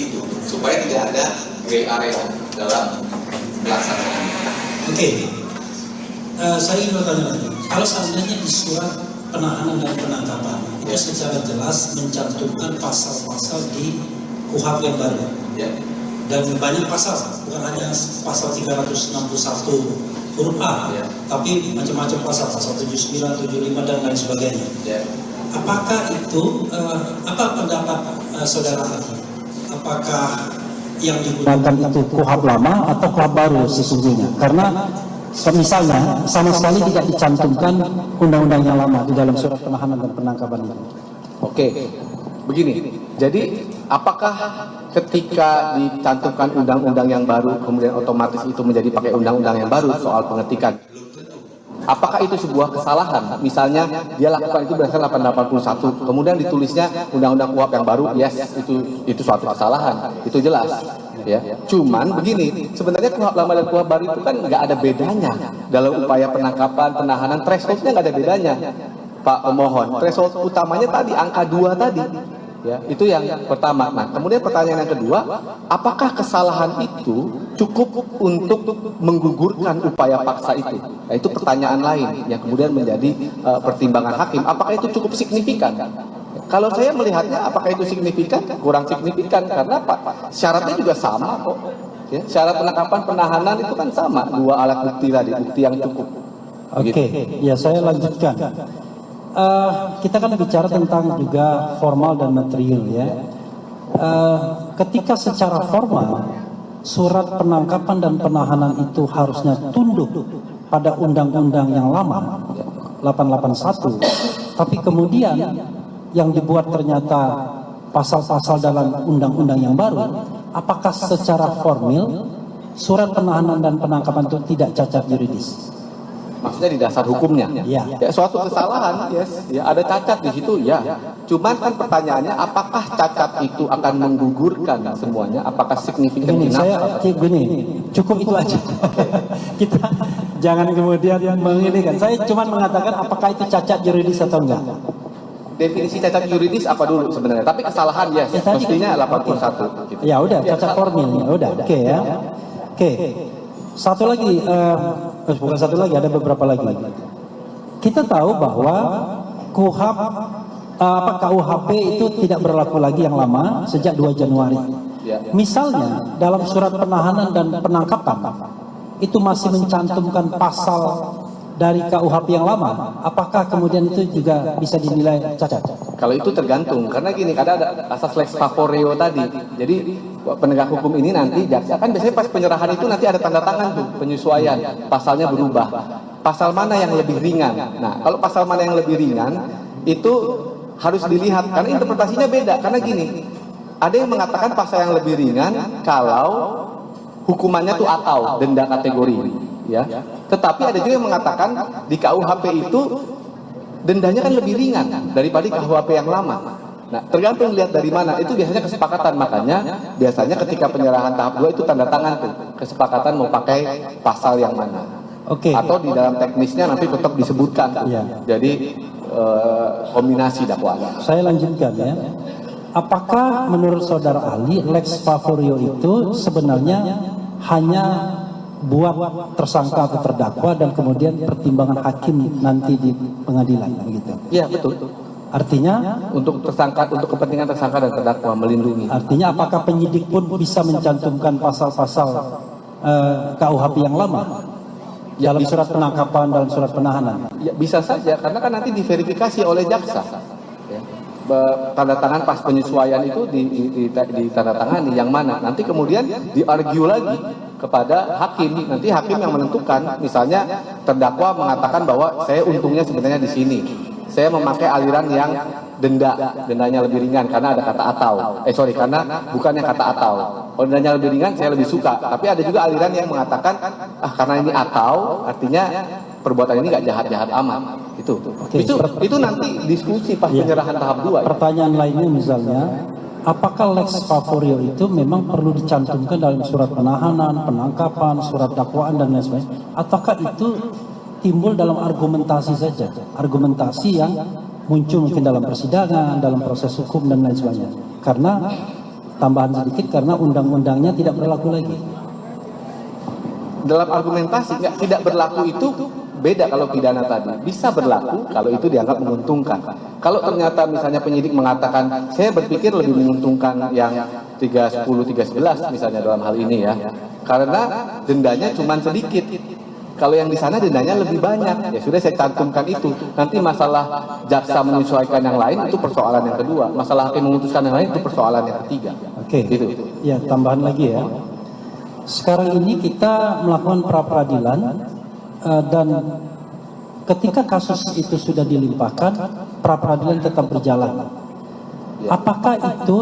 itu supaya tidak ada gray area dalam pelaksanaan. Oke. Saya ingin bertanya lagi. Kalau seandainya di surat penahanan dan penangkapan itu secara jelas mencantumkan pasal-pasal di KUHP yang baru. Dan banyak pasal, bukan hanya pasal 361 huruf A, tapi macam-macam pasal 79, 75 dan lain sebagainya. Apakah itu, apa pendapat saudara Hakim? Apakah yang digunakan itu KUHP lama atau KUHP baru sesungguhnya? Karena misalnya sama sekali tidak dicantumkan undang-undang yang lama di dalam surat penahanan dan penangkapan itu. Oke, begini. Jadi apakah ketika dicantumkan undang-undang yang baru kemudian otomatis itu menjadi pakai undang-undang yang baru soal pengetikan? Apakah itu sebuah kesalahan? Misalnya dia lakukan itu berdasarkan 881, kemudian ditulisnya undang-undang KUHP yang baru, yes, itu suatu kesalahan, itu jelas. Ya, cuman begini, sebenarnya KUHP lama dan KUHP baru itu kan nggak ada bedanya dalam upaya penangkapan, penahanan, thresholdnya nggak ada bedanya, Pak pemohon. Threshold utamanya tadi angka 2 tadi. Ya, itu yang pertama. Nah, kemudian pertanyaan yang kedua, apakah kesalahan itu cukup untuk menggugurkan upaya paksa itu? Nah, itu pertanyaan lain yang kemudian menjadi pertimbangan hakim. Apakah itu cukup signifikan? Kalau saya melihatnya, apakah itu signifikan? Kurang signifikan karena syaratnya juga sama kok. Ya, syarat penangkapan penahanan itu kan sama, 2 alat bukti tadi, bukti yang cukup. Oke, ya saya lanjutkan. Kita kan bicara tentang juga formal dan material ya. Ketika secara formal surat penangkapan dan penahanan itu harusnya tunduk pada undang-undang yang lama 881, tapi kemudian yang dibuat ternyata pasal-pasal dalam undang-undang yang baru, apakah secara formal surat penahanan dan penangkapan itu tidak cacat yuridis? Maksudnya di dasar hukumnya, ya, suatu kesalahan, yes, ya ada cacat di situ, ya. Cuman kan pertanyaannya, apakah cacat itu akan menggugurkan semuanya? Apakah signifikan? Gini, cukup itu aja. Kita jangan kemudian menginikan. Saya cuma mengatakan apakah itu cacat yuridis atau enggak. Definisi cacat yuridis apa dulu sebenarnya? Tapi kesalahan, yes, mestinya 81. Gitu. Ya udah, cacat formil, udah, oke ya. Oke. Satu lagi, bukan satu lagi, ada beberapa lagi. Kita tahu bahwa KUHP itu tidak berlaku lagi yang lama sejak 2 Januari. Misalnya dalam surat penahanan dan penangkapan itu masih mencantumkan pasal dari KUHP yang lama, apakah kemudian itu juga bisa dinilai cacat? Kalau itu tergantung, karena gini, kadang ada asas lex favoreo tadi. Jadi penegak hukum ini nanti jaksa kan biasanya pas penyerahan itu nanti ada tanda tangan tuh, penyesuaian, pasalnya berubah. Pasal mana yang lebih ringan? Nah, kalau pasal mana yang lebih ringan itu harus dilihat karena interpretasinya beda. Karena gini, ada yang mengatakan pasal yang lebih ringan kalau hukumannya tuh atau denda kategori, ya. Tetapi ada juga yang mengatakan di KUHP itu dendanya kan lebih ringan daripada KUHP yang lama. Nah, tergantung lihat dari mana. Itu biasanya kesepakatan, makanya biasanya ketika penyerahan tahap 2 itu tanda tangan tuh, kesepakatan mau pakai pasal yang mana. Oke. Atau di dalam teknisnya nanti tetap disebutkan tuh. Ya. Jadi kombinasi dakwaan. Saya lanjutkan ya. Apakah menurut saudara Ali lex favorio itu sebenarnya hanya buat tersangka atau terdakwa dan kemudian pertimbangan hakim nanti di pengadilan begitu? Iya, betul. Artinya untuk tersangka, untuk kepentingan tersangka dan terdakwa melindungi. Artinya apakah penyidik pun bisa mencantumkan pasal-pasal KUHP yang lama dalam surat penangkapan, dalam surat penahanan? Ya, bisa saja, karena kan nanti diverifikasi oleh jaksa. Ya. Tanda tangan pas penyesuaian itu ditandatangani yang mana. Nanti kemudian diargue lagi kepada hakim. Nanti hakim yang menentukan. Misalnya terdakwa mengatakan bahwa saya untungnya sebenarnya di sini. Saya memakai aliran yang dendanya lebih ringan karena ada kata atau. Karena bukannya kata atau. Kalau dendanya lebih ringan saya lebih suka. Tapi ada juga aliran yang mengatakan karena ini atau artinya perbuatan ini nggak jahat-jahat amat. Itu nanti diskusi pas penyerahan tahap 2. Pertanyaan lainnya misalnya, apakah lex favorio itu memang perlu dicantumkan dalam surat penahanan, penangkapan, surat dakwaan dan lain sebagainya, ataukah itu timbul dalam argumentasi saja, argumentasi yang muncul mungkin dalam persidangan, dalam proses hukum dan lain sebagainya? Karena tambahan sedikit karena undang-undangnya tidak berlaku lagi. Dalam argumentasi tidak berlaku itu beda kalau pidana tadi. Bisa berlaku kalau itu dianggap menguntungkan. Kalau ternyata misalnya penyidik mengatakan, saya berpikir lebih menguntungkan yang 310, 311 misalnya dalam hal ini ya. Karena dendanya cuma sedikit. Kalau yang di sana dendanya lebih banyak. Ya sudah saya cantumkan itu. Nanti masalah jaksa menyesuaikan yang lain itu persoalan yang kedua. Masalah hakim memutuskan yang lain itu persoalan yang ketiga. Oke. Gitu. Ya, tambahan lagi ya. Sekarang ini kita melakukan pra-peradilan dan ketika kasus itu sudah dilimpahkan, pra-peradilan tetap berjalan. Apakah itu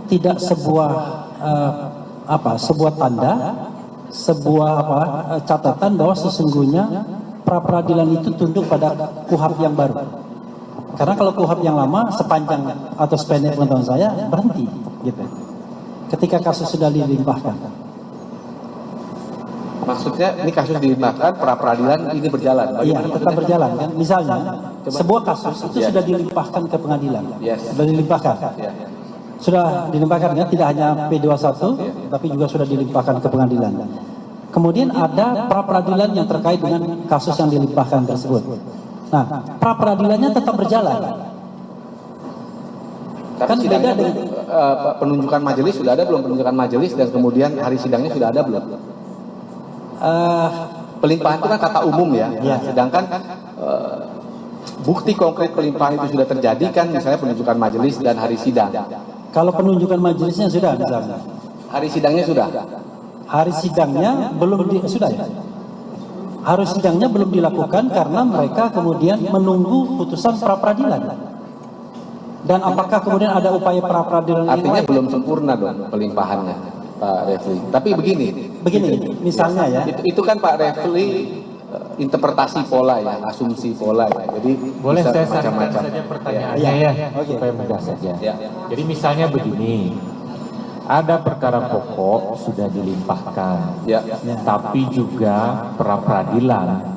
tidak sebuah sebuah tanda, sebuah catatan bahwa sesungguhnya pra-peradilan itu tunduk pada KUHP yang baru? Karena kalau KUHP yang lama sepanjang atau sependek pengetahuan saya berhenti, gitu. Ketika kasus sudah dilimpahkan. Maksudnya ini kasus dilimpahkan, pra-peradilan ini berjalan. Iya, tetap berjalan kan. Misalnya, sebuah kasus itu sudah dilimpahkan ke pengadilan. Sudah dilimpahkan. Sudah dilimpahkan ya, tidak hanya P21, tapi juga sudah dilimpahkan ke pengadilan. Kemudian ada pra-peradilan yang terkait dengan kasus yang dilimpahkan tersebut. Nah, pra-peradilannya tetap berjalan. Tapi Kan beda dengan penunjukan majelis sudah ada belum? Penunjukan majelis dan kemudian hari sidangnya sudah ada belum? Pelimpahan itu kan kata umum ya. Sedangkan bukti konkret pelimpahan itu sudah terjadi kan, misalnya penunjukan majelis dan hari sidang. kalau penunjukan majelisnya sudah misalnya. Hari sidangnya sudah. Hari sidangnya belum sudah ya. Hari sidangnya belum dilakukan karena mereka kemudian menunggu putusan pra-peradilan. Dan apakah kemudian ada upaya pra-peradilan yang Artinya lain? belum sempurna dong pelimpahannya, Pak Refli. Tapi begini, misalnya ya. itu kan Pak Refli interpretasi pola ya, asumsi pola ya. Jadi boleh bisa saya sampaikan macam-macam. saja pertanyaannya ya, supaya mudah saja. Jadi misalnya begini, ada perkara pokok sudah dilimpahkan, tapi juga pra-peradilan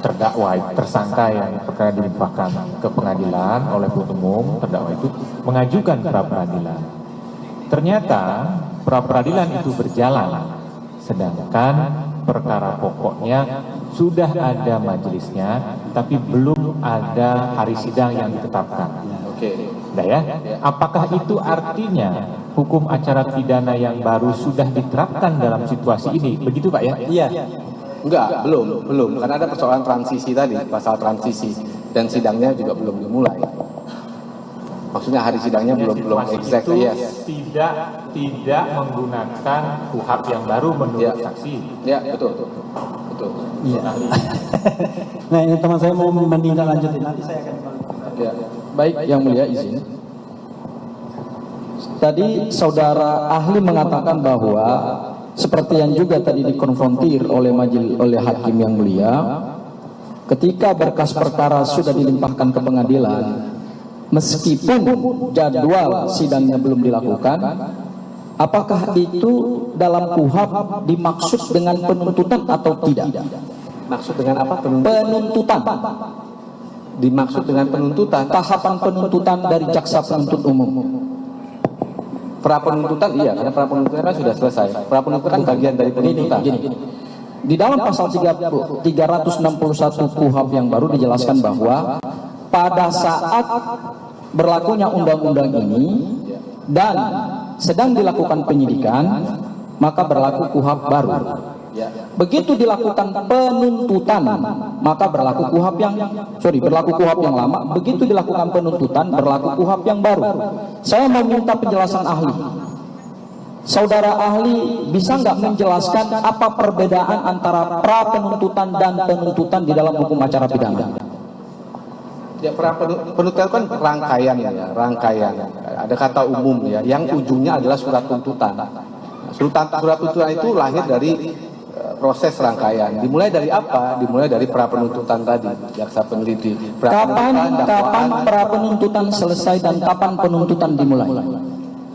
terdakwa tersangka yang perkara dilimpahkan ke pengadilan oleh penuntut umum, terdakwa itu mengajukan pra-peradilan. Ternyata pra-peradilan itu berjalan, sedangkan perkara pokoknya sudah ada majelisnya, tapi belum ada hari sidang yang ditetapkan. Nah ya, apakah itu artinya hukum acara pidana yang baru sudah diterapkan dalam situasi ini? Begitu Pak ya? Iya. Enggak, belum. Karena ada persoalan transisi tadi, pasal transisi dan sidangnya juga belum dimulai. Maksudnya hari sidangnya belum exact. Tidak menggunakan KUHP yang baru menurut saksi. Ya, betul. Iya. Nah, ini teman saya mau menindaklanjuti. Nanti saya akan Ya. Baik, Yang Mulia izin. Tadi saudara ahli mengatakan bahwa seperti yang juga tadi dikonfrontir oleh hakim yang mulia, ketika berkas perkara sudah dilimpahkan ke pengadilan, meskipun jadwal sidangnya belum dilakukan, apakah itu dalam KUHP dimaksud dengan penuntutan atau tidak? Maksud dengan apa? Penuntutan. Dimaksud dengan penuntutan. Tahapan penuntutan dari jaksa penuntut umum. Pra penuntutan iya, karena pra penuntutan kan sudah selesai. Pra penuntutan bagian dari penuntutan. Gini. Di dalam pasal 361 KUHP yang baru dijelaskan bahwa pada saat berlakunya undang-undang ini dan sedang dilakukan penyidikan, maka berlaku KUHP baru. Begitu dilakukan penuntutan, maka berlaku KUHP yang lama. Begitu dilakukan penuntutan, berlaku KUHP yang baru. Saya mau minta penjelasan ahli. Saudara ahli bisa nggak menjelaskan apa perbedaan antara pra penuntutan dan penuntutan di dalam hukum acara pidana? Ya, penuntutan kan rangkaian. Ada kata umum ya, yang ujungnya adalah surat tuntutan. Surat tuntutan itu lahir dari proses rangkaian. Dimulai dari apa? Dimulai dari pra penuntutan tadi, jaksa peneliti. Kapan pra penuntutan selesai dan kapan penuntutan dimulai?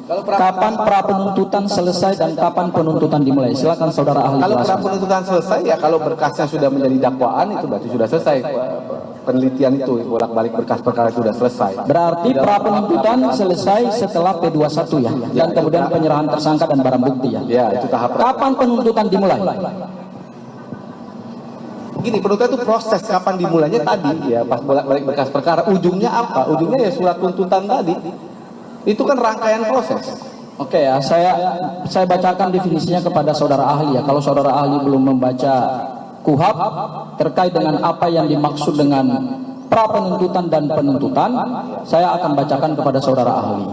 Kapan pra penuntutan selesai dan kapan penuntutan dimulai? Silakan saudara ahli. Kalau pra penuntutan selesai ya kalau berkasnya sudah menjadi dakwaan itu berarti sudah selesai penelitian itu, bolak-balik berkas perkara itu sudah selesai. Berarti pra penuntutan selesai setelah P21 ya, dan kemudian penyerahan tersangka dan barang bukti ya. Ya, itu tahap. Kapan penuntutan dimulai? Gini, penuntutan itu proses kapan dimulainya tadi ya, pas bolak-balik berkas perkara. Ujungnya apa? Ujungnya ya surat tuntutan tadi. Itu kan rangkaian proses. Oke ya, saya bacakan definisinya kepada saudara ahli ya. Kalau saudara ahli belum membaca KUHP terkait dengan apa yang dimaksud dengan pra penuntutan dan penuntutan, saya akan bacakan kepada saudara ahli.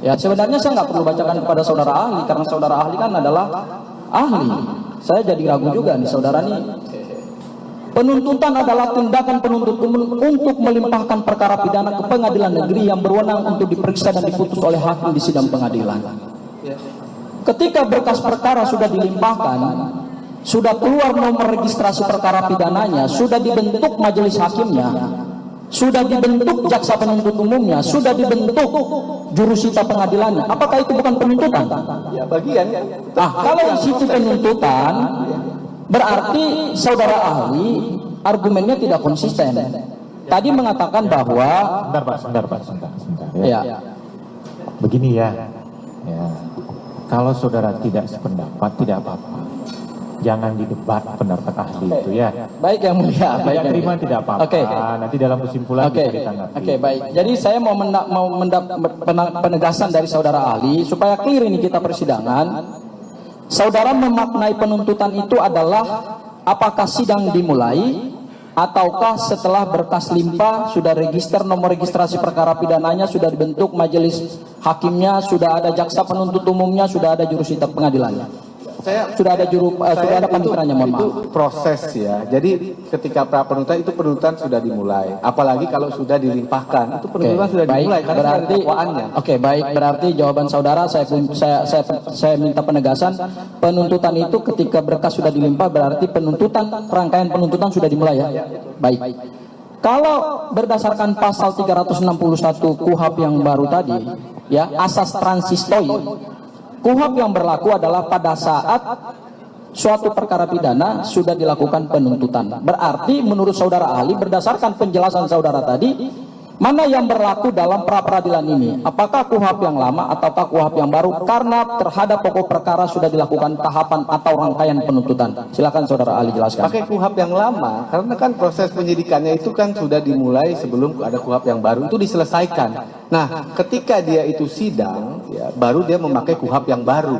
Ya, sebenarnya saya nggak perlu bacakan kepada saudara ahli karena saudara ahli kan adalah ahli. Saya jadi ragu juga nih saudara nih. Penuntutan adalah tindakan penuntut umum untuk melimpahkan perkara pidana ke pengadilan negeri yang berwenang untuk diperiksa dan diputus oleh hakim di sidang pengadilan. Ketika berkas perkara sudah dilimpahkan, sudah keluar nomor registrasi perkara pidananya, sudah dibentuk majelis hakimnya, sudah dibentuk jaksa penuntut umumnya, sudah dibentuk jurusita pengadilannya. Apakah itu bukan penuntutan? Ya, bagian. Nah, kalau di situ penuntutan, berarti saudara ahli argumennya tidak konsisten. Tadi mengatakan bahwa Sebentar Pak. Ya. Begini ya. Kalau saudara tidak sependapat tidak apa-apa. Jangan didebat pendapat ahli itu ya. Baik yang mulia, baik Tidak yang terima mulia. tidak apa-apa. Oke. Nanti dalam kesimpulan bisa ditanggapi. Oke, baik. Jadi saya mau penegasan dari saudara ahli supaya clear ini kita persidangan. Saudara memaknai penuntutan itu adalah apakah sidang dimulai ataukah setelah berkas limpah sudah register nomor registrasi perkara pidananya, sudah dibentuk majelis hakimnya, sudah ada jaksa penuntut umumnya, sudah ada jurusita pengadilannya. Sudah ada paniteranya, mohon maaf. Itu proses ya. Jadi ketika pra penuntutan itu penuntutan sudah dimulai. Apalagi kalau sudah dilimpahkan, itu penuntutan sudah dimulai karena berarti sudah ada dakwaannya. Oke, baik, berarti jawaban saudara saya minta penegasan. Penuntutan itu ketika berkas sudah dilimpah berarti rangkaian penuntutan sudah dimulai ya. Baik. Kalau berdasarkan pasal 361 KUHP yang baru tadi ya, asas transistoi, KUHP yang berlaku adalah pada saat suatu perkara pidana sudah dilakukan penuntutan. Berarti menurut saudara ahli berdasarkan penjelasan saudara tadi, mana yang berlaku dalam pra peradilan ini? Apakah KUHP yang lama ataukah KUHP yang baru? Karena terhadap pokok perkara sudah dilakukan tahapan atau rangkaian penuntutan. Silakan saudara ahli jelaskan. Pakai KUHP yang lama karena kan proses penyidikannya itu kan sudah dimulai sebelum ada KUHP yang baru, itu diselesaikan. Nah, ketika dia itu sidang, ya, baru dia memakai KUHP yang baru.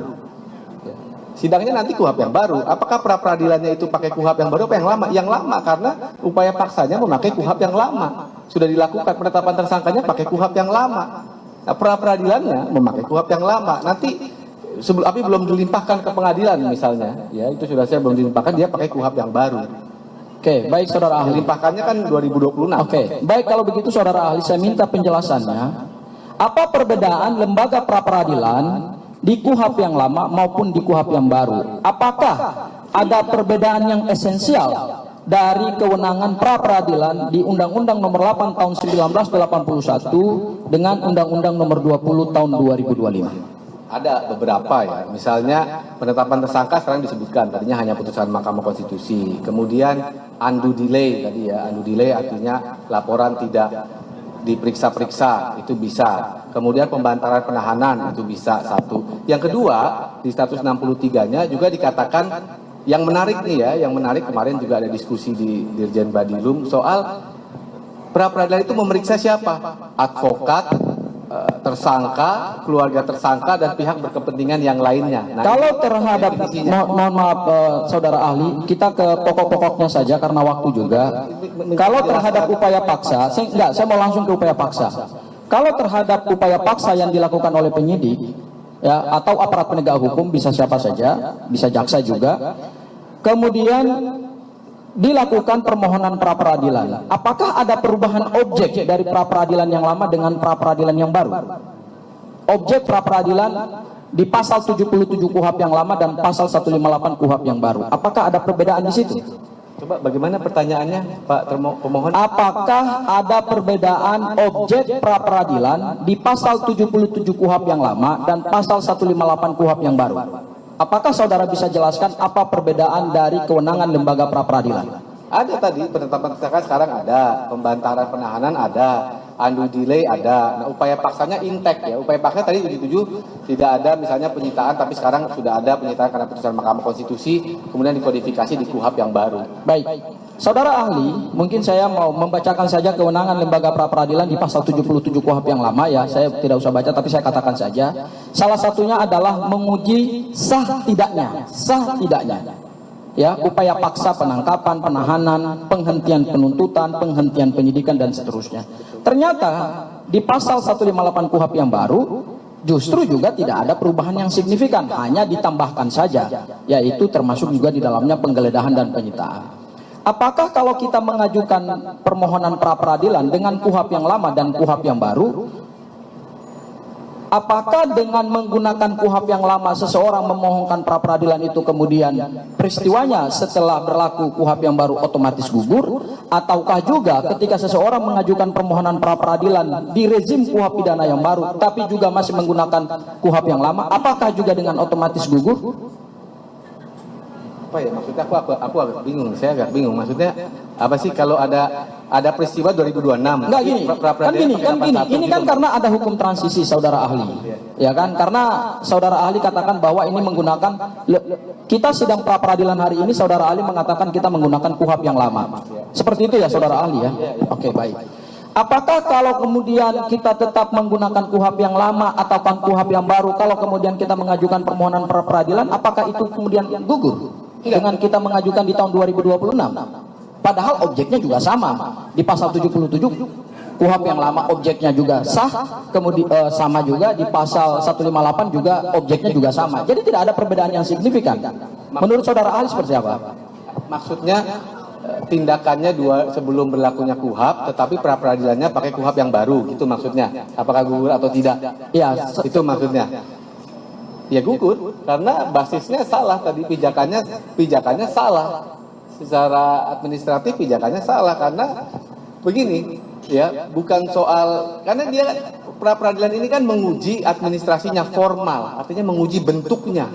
Ya. Sidangnya nanti KUHP yang baru. Apakah pra peradilannya itu pakai KUHP yang baru apa yang lama? Yang lama karena upaya paksanya memakai KUHP yang lama. Sudah dilakukan penetapan tersangkanya pakai KUHP yang lama. Nah, pra peradilannya memakai KUHP yang lama. Nanti tapi belum dilimpahkan ke pengadilan misalnya, ya itu sudah saya belum dilimpahkan, dia pakai KUHP yang baru. Oke, baik saudara ahli. Dilimpahkannya kan 2026. Oke, baik kalau begitu saudara ahli saya minta penjelasannya. Apa perbedaan lembaga pra peradilan di KUHP yang lama maupun di KUHP yang baru? Apakah ada perbedaan yang esensial dari kewenangan pra peradilan di Undang-Undang Nomor 8 Tahun 1981 dengan Undang-Undang Nomor 20 Tahun 2025? Ada beberapa ya, misalnya penetapan tersangka sekarang disebutkan, tadinya hanya putusan Mahkamah Konstitusi. Kemudian undue delay tadi ya, undue delay artinya laporan tidak diperiksa-periksa, itu bisa. Kemudian pembantaran penahanan, itu bisa, satu. Yang kedua, di 163-nya juga dikatakan, yang menarik nih ya, yang menarik kemarin juga ada diskusi di Dirjen Badilum soal pra peradilan itu memeriksa siapa? Advokat, tersangka, keluarga tersangka, dan pihak berkepentingan yang lainnya. Nah, kalau terhadap, mohon maaf saudara ahli, kita ke pokok-pokoknya saja karena waktu juga. Kalau terhadap upaya paksa, saya mau langsung ke upaya paksa. Kalau terhadap upaya paksa yang dilakukan oleh penyidik, ya atau aparat penegak hukum, bisa siapa saja, bisa jaksa juga, kemudian dilakukan permohonan pra peradilan. Apakah ada perubahan objek dari pra peradilan yang lama dengan pra peradilan yang baru? Objek pra peradilan di pasal 77 KUHP yang lama dan pasal 158 KUHP yang baru. Apakah ada perbedaan di situ? Coba bagaimana pertanyaannya, Pak pemohon? Apakah ada perbedaan objek pra peradilan di pasal 77 KUHP yang lama dan pasal 158 KUHP yang baru? Apakah saudara bisa jelaskan apa perbedaan dari kewenangan lembaga pra peradilan? Ada tadi penetapan tersangka sekarang ada, pembantaran penahanan ada, undue delay ada. Nah, upaya paksanya intek ya. Upaya paksa tadi 77 tidak ada misalnya penyitaan, tapi sekarang sudah ada penyitaan karena putusan Mahkamah Konstitusi, kemudian dikodifikasi di KUHP yang baru. Baik, saudara ahli, mungkin saya mau membacakan saja kewenangan lembaga pra peradilan di pasal 77 KUHP yang lama ya. Saya tidak usah baca, tapi saya katakan saja. Salah satunya adalah menguji sah tidaknya, ya, upaya paksa penangkapan, penahanan, penghentian penuntutan, penghentian penyidikan dan seterusnya. Ternyata di pasal 158 KUHP yang baru justru juga tidak ada perubahan yang signifikan, hanya ditambahkan saja, yaitu termasuk juga di dalamnya penggeledahan dan penyitaan. Apakah kalau kita mengajukan permohonan pra peradilan dengan KUHP yang lama dan KUHP yang baru, apakah dengan menggunakan KUHP yang lama seseorang memohonkan pra peradilan itu kemudian peristiwanya setelah berlaku KUHP yang baru otomatis gugur, ataukah juga ketika seseorang mengajukan permohonan pra peradilan di rezim KUHP pidana yang baru tapi juga masih menggunakan KUHP yang lama, apakah juga dengan otomatis gugur? Apa ya maksudnya, aku agak bingung, saya agak bingung maksudnya apa sih kalau ada peristiwa 2026. Enggak gini, ini kan karena ada hukum transisi saudara ahli, ya kan? Karena saudara ahli katakan bahwa ini menggunakan, kita sidang pra peradilan hari ini saudara ahli mengatakan kita menggunakan KUHP yang lama, seperti itu ya saudara ahli ya? Oke, baik. Apakah kalau kemudian kita tetap menggunakan KUHP yang lama ataupun KUHP yang baru, kalau kemudian kita mengajukan permohonan pra peradilan, apakah itu kemudian gugur dengan kita mengajukan di tahun 2026? Padahal objeknya juga sama. Di pasal 77 KUHP yang lama objeknya juga sah, kemudian sama juga di pasal 158 juga objeknya juga sama. Jadi tidak ada perbedaan yang signifikan. Menurut saudara ahli seperti apa? Maksudnya tindakannya sebelum berlakunya KUHP, tetapi pra peradilannya pakai KUHP yang baru, gitu maksudnya. Apakah gugur atau tidak? Ya, itu maksudnya. Ya gugur karena basisnya salah tadi, pijakannya salah. Secara administratif pijakannya salah karena begini ya, bukan soal, karena dia pra peradilan ini kan menguji administrasinya formal, artinya menguji bentuknya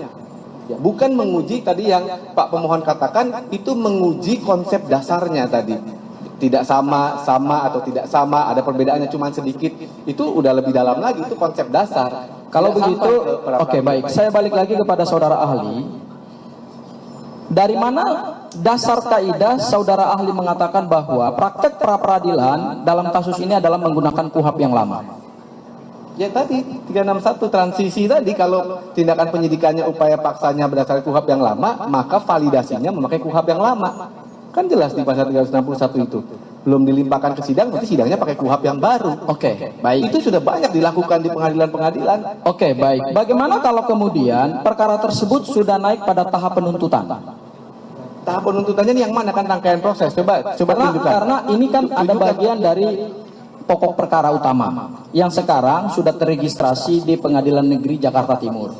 ya, bukan menguji tadi yang Pak pemohon katakan itu menguji konsep dasarnya tadi, tidak sama atau tidak sama, ada perbedaannya cuma sedikit, itu udah lebih dalam lagi, itu konsep dasar. Kalau begitu oke, baik, saya balik lagi kepada saudara ahli. Dari mana dasar kaidah saudara ahli mengatakan bahwa praktek pra peradilan dalam kasus ini adalah menggunakan KUHP yang lama? Ya tadi 361 transisi tadi, kalau tindakan penyidikannya upaya paksanya berdasarkan KUHP yang lama, maka validasinya memakai KUHP yang lama. Kan jelas di pasal 361 itu. Belum dilimpahkan ke sidang, berarti sidangnya pakai KUHP yang baru. Oke, baik. Itu sudah banyak dilakukan di pengadilan-pengadilan. Oke, baik. Bagaimana kalau kemudian perkara tersebut sudah naik pada tahap penuntutan? Tahap penuntutannya ini yang mana, kan rangkaian proses? Coba tunjukkan. Karena ini kan ada bagian dari pokok perkara utama yang sekarang sudah terregistrasi di Pengadilan Negeri Jakarta Timur.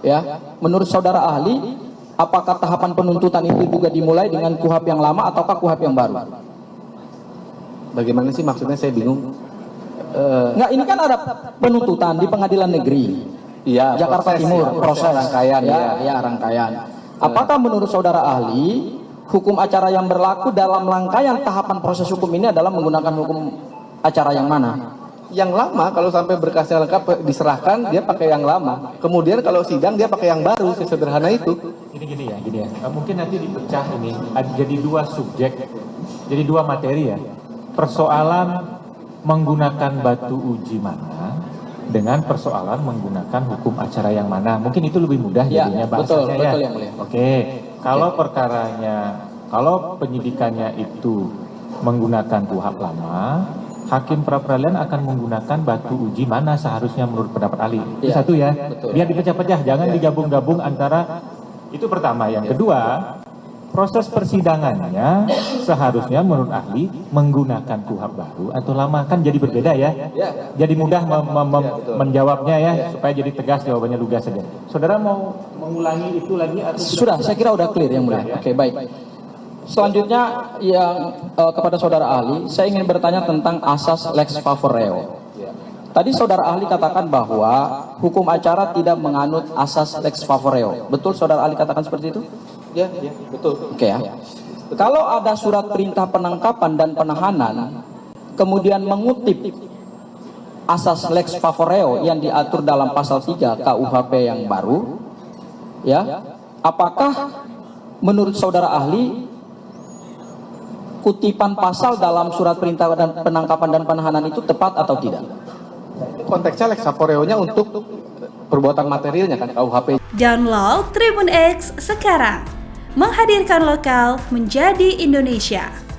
Ya, menurut saudara ahli, apakah tahapan penuntutan itu juga dimulai dengan KUHP yang lama ataukah KUHP yang baru? Bagaimana sih maksudnya, saya bingung. Enggak, ini kan ada penuntutan di Pengadilan Negeri Jakarta Timur, proses rangkaian rangkaian. Apakah menurut saudara ahli hukum acara yang berlaku dalam rangkaian tahapan proses hukum ini adalah menggunakan hukum acara yang mana? Yang lama, kalau sampai berkasnya lengkap diserahkan dia pakai yang lama. Kemudian kalau sidang dia pakai yang baru, sesederhana itu. Gini ya. Mungkin nanti dipecah ini jadi dua subjek, jadi dua materi ya. Persoalan menggunakan batu uji mana dengan persoalan menggunakan hukum acara yang mana. Mungkin itu lebih mudah jadinya bahasanya ya. Betul yang mulia. Oke, kalau perkaranya, kalau penyidikannya itu menggunakan KUHP lama, hakim pra peradilan akan menggunakan batu uji mana seharusnya menurut pendapat ahli. Itu satu ya. Betul. Biar dipecah-pecah, jangan digabung-gabung antara, itu pertama. Yang kedua, proses persidangannya seharusnya menurut ahli menggunakan KUHP baru atau lama, kan jadi berbeda ya. Jadi mudah menjawabnya ya, supaya jadi tegas jawabannya, lugas saja. Saudara mau mengulangi itu lagi atau sudah? Saya kira udah clear yang mulia. Oke, baik. Selanjutnya yang kepada saudara ahli, saya ingin bertanya tentang asas lex favoreo. Tadi saudara ahli katakan bahwa hukum acara tidak menganut asas lex favoreo. Betul saudara ahli katakan seperti itu? Ya, betul. Oke ya. Kalau ada surat perintah penangkapan dan penahanan, kemudian mengutip asas lex favoreo yang diatur dalam pasal 3 KUHP yang baru, ya, apakah menurut saudara ahli kutipan pasal dalam surat perintah dan penangkapan dan penahanan itu tepat atau tidak? Konteksnya lex favoreo-nya untuk perbuatan materialnya kan KUHP. Download Tribun X sekarang, menghadirkan lokal menjadi Indonesia.